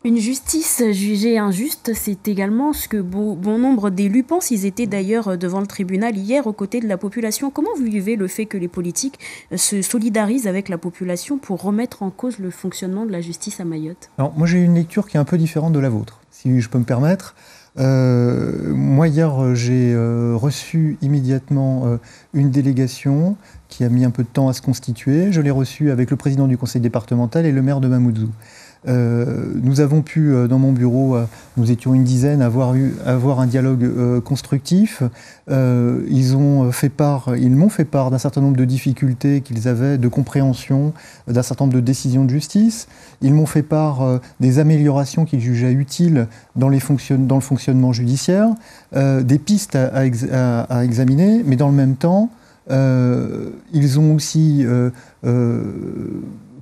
Une justice jugée injuste, c'est également ce que bon nombre d'élus pensent. Ils étaient d'ailleurs devant le tribunal hier aux côtés de la population. Comment vous vivez le fait que les politiques se solidarisent avec la population pour remettre en cause le fonctionnement de la justice à Mayotte? Alors, moi, j'ai une lecture qui est un peu différente de la vôtre, si je peux me permettre. Moi, hier, j'ai reçu immédiatement une délégation qui a mis un peu de temps à se constituer. Je l'ai reçue avec le président du conseil départemental et le maire de Mamoudzou. Nous avons pu, dans mon bureau, nous étions une dizaine, avoir un dialogue constructif. Ils m'ont fait part d'un certain nombre de difficultés qu'ils avaient de compréhension d'un certain nombre de décisions de justice. Ils m'ont fait part des améliorations qu'ils jugeaient utiles dans le fonctionnement judiciaire, des pistes à examiner, mais dans le même temps, ils ont aussi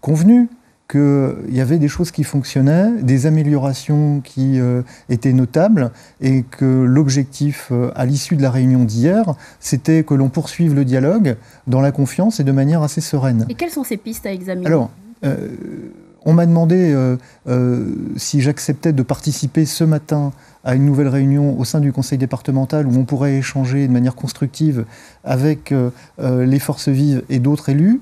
convenu qu'il y avait des choses qui fonctionnaient, des améliorations qui étaient notables, et que l'objectif, à l'issue de la réunion d'hier, c'était que l'on poursuive le dialogue dans la confiance et de manière assez sereine. Et quelles sont ces pistes à examiner? Alors, on m'a demandé si j'acceptais de participer ce matin à une nouvelle réunion au sein du conseil départemental où on pourrait échanger de manière constructive avec les forces vives et d'autres élus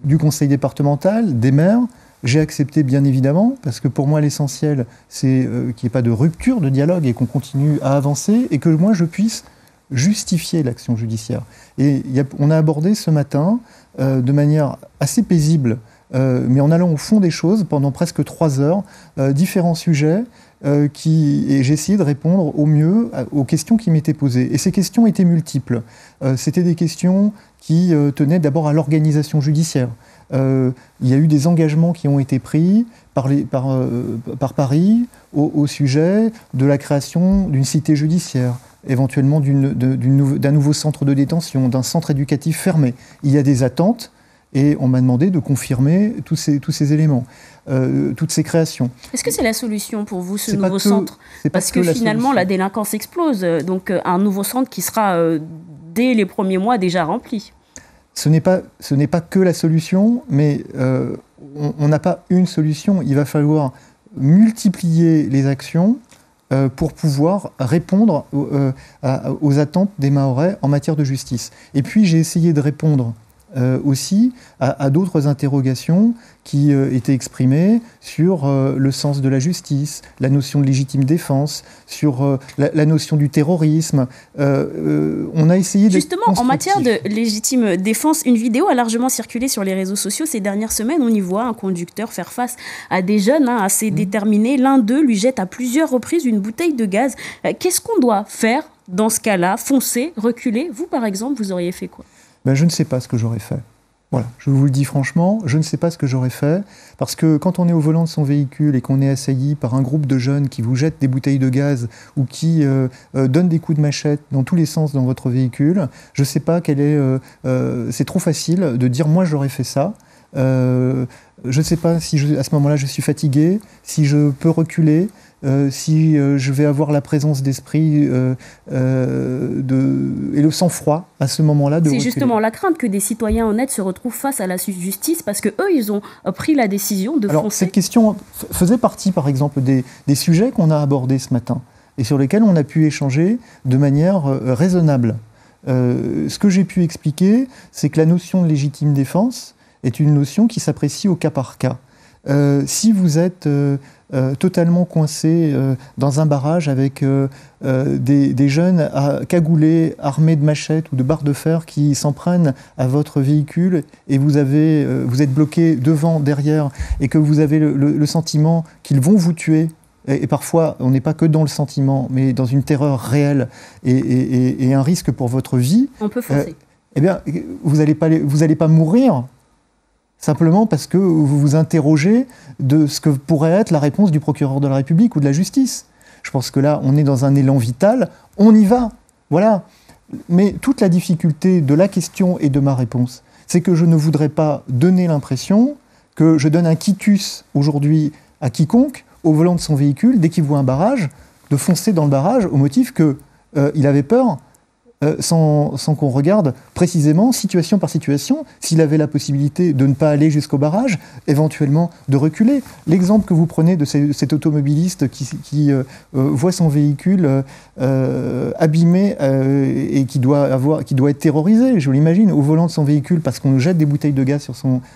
du conseil départemental, des maires. J'ai accepté, bien évidemment, parce que pour moi, l'essentiel, c'est qu'il n'y ait pas de rupture de dialogue et qu'on continue à avancer et que moi, je puisse justifier l'action judiciaire. Et on a abordé ce matin, de manière assez paisible, mais en allant au fond des choses, pendant presque 3 heures, différents sujets, et j'ai essayé de répondre au mieux aux questions qui m'étaient posées. Et ces questions étaient multiples. C'était des questions qui tenaient d'abord à l'organisation judiciaire. Il y a eu des engagements qui ont été pris par Paris au sujet de la création d'une cité judiciaire, éventuellement d'un nouveau centre de détention, d'un centre éducatif fermé. Il y a des attentes et on m'a demandé de confirmer tous ces éléments, toutes ces créations. Est-ce que c'est la solution pour vous, ce nouveau centre? Parce que finalement, la délinquance explose. Donc un nouveau centre qui sera, dès les premiers mois, déjà rempli. Ce n'est pas que la solution, mais on n'a pas une solution. Il va falloir multiplier les actions pour pouvoir répondre aux attentes des Mahorais en matière de justice. Et puis j'ai essayé de répondre aussi à d'autres interrogations qui étaient exprimées sur le sens de la justice, la notion de légitime défense, sur la notion du terrorisme. On a essayé Justement, en matière de légitime défense, une vidéo a largement circulé sur les réseaux sociaux ces dernières semaines. On y voit un conducteur faire face à des jeunes assez déterminés. L'un d'eux lui jette à plusieurs reprises une bouteille de gaz. Qu'est-ce qu'on doit faire dans ce cas-là? Foncer, reculer? Vous, par exemple, vous auriez fait quoi? Je ne sais pas ce que j'aurais fait. Voilà, je vous le dis franchement, je ne sais pas ce que j'aurais fait, parce que quand on est au volant de son véhicule et qu'on est assailli par un groupe de jeunes qui vous jettent des bouteilles de gaz ou qui donnent des coups de machette dans tous les sens dans votre véhicule, je ne sais pas c'est trop facile de dire « moi j'aurais fait ça ». Je ne sais pas si à ce moment-là je suis fatigué, si je peux reculer, si je vais avoir la présence d'esprit et le sang-froid à ce moment-là de reculer. C'est justement la crainte que des citoyens honnêtes se retrouvent face à la justice parce qu'eux, ils ont pris la décision de foncer. Cette question faisait partie, par exemple, des sujets qu'on a abordés ce matin et sur lesquels on a pu échanger de manière raisonnable. Ce que j'ai pu expliquer, c'est que la notion de légitime défense est une notion qui s'apprécie au cas par cas. Si vous êtes totalement coincé dans un barrage avec des jeunes cagoulés, armés de machettes ou de barres de fer qui s'en prennent à votre véhicule et vous êtes bloqué devant, derrière, et que vous avez le sentiment qu'ils vont vous tuer, et parfois on n'est pas que dans le sentiment, mais dans une terreur réelle et un risque pour votre vie, on peut foncer. Eh bien, vous n'allez pas mourir simplement parce que vous vous interrogez de ce que pourrait être la réponse du procureur de la République ou de la justice. Je pense que là, on est dans un élan vital, on y va, voilà. Mais toute la difficulté de la question et de ma réponse, c'est que je ne voudrais pas donner l'impression que je donne un quitus aujourd'hui à quiconque au volant de son véhicule, dès qu'il voit un barrage, de foncer dans le barrage au motif qu'il avait peur sans qu'on regarde précisément, situation par situation, s'il avait la possibilité de ne pas aller jusqu'au barrage, éventuellement de reculer. L'exemple que vous prenez de cet automobiliste qui voit son véhicule abîmé et qui doit être terrorisé, je l'imagine, au volant de son véhicule parce qu'on jette des bouteilles de gaz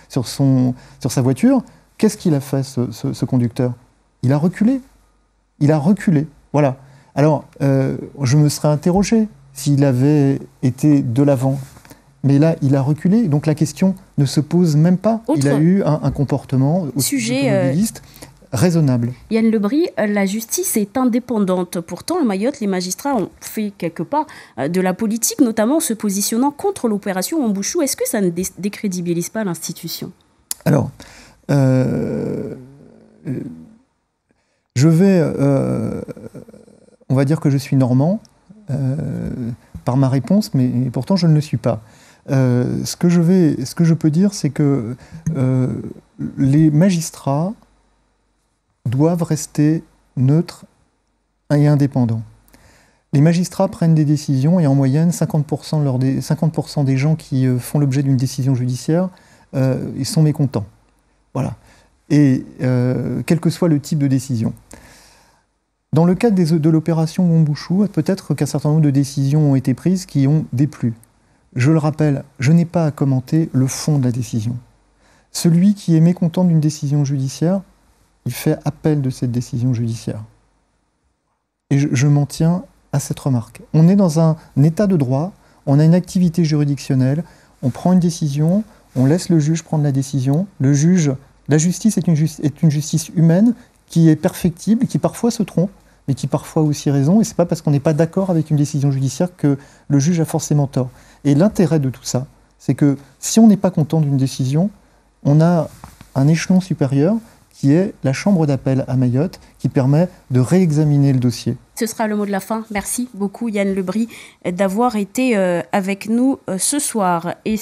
sur sa voiture, qu'est-ce qu'il a fait, ce conducteur ? Il a reculé. Voilà. Alors, je me serais interrogé s'il avait été de l'avant. Mais là, il a reculé, donc la question ne se pose même pas. Il a eu un comportement automobiliste raisonnable. Yann Lebry, la justice est indépendante. Pourtant, à Mayotte, les magistrats ont fait quelque part de la politique, notamment en se positionnant contre l'opération Wambouchou. Est-ce que ça ne décrédibilise pas l'institution ? Alors, je vais... on va dire que je suis normand par ma réponse, mais pourtant je ne le suis pas. Ce que je peux dire, c'est que les magistrats doivent rester neutres et indépendants. Les magistrats prennent des décisions et en moyenne, 50% des gens qui font l'objet d'une décision judiciaire ils sont mécontents. Voilà. Et quel que soit le type de décision. Dans le cadre de l'opération Wambouchou, peut-être qu'un certain nombre de décisions ont été prises qui ont déplu. Je le rappelle, je n'ai pas à commenter le fond de la décision. Celui qui est mécontent d'une décision judiciaire, il fait appel de cette décision judiciaire. Et je m'en tiens à cette remarque. On est dans un état de droit, on a une activité juridictionnelle, on prend une décision, on laisse le juge prendre la décision. Le juge, la justice est une justice humaine qui est perfectible, qui parfois se trompe, mais qui parfois a aussi raison. Et ce n'est pas parce qu'on n'est pas d'accord avec une décision judiciaire que le juge a forcément tort. Et l'intérêt de tout ça, c'est que si on n'est pas content d'une décision, on a un échelon supérieur qui est la chambre d'appel à Mayotte, qui permet de réexaminer le dossier. Ce sera le mot de la fin. Merci beaucoup Yann Lebry d'avoir été avec nous ce soir. Et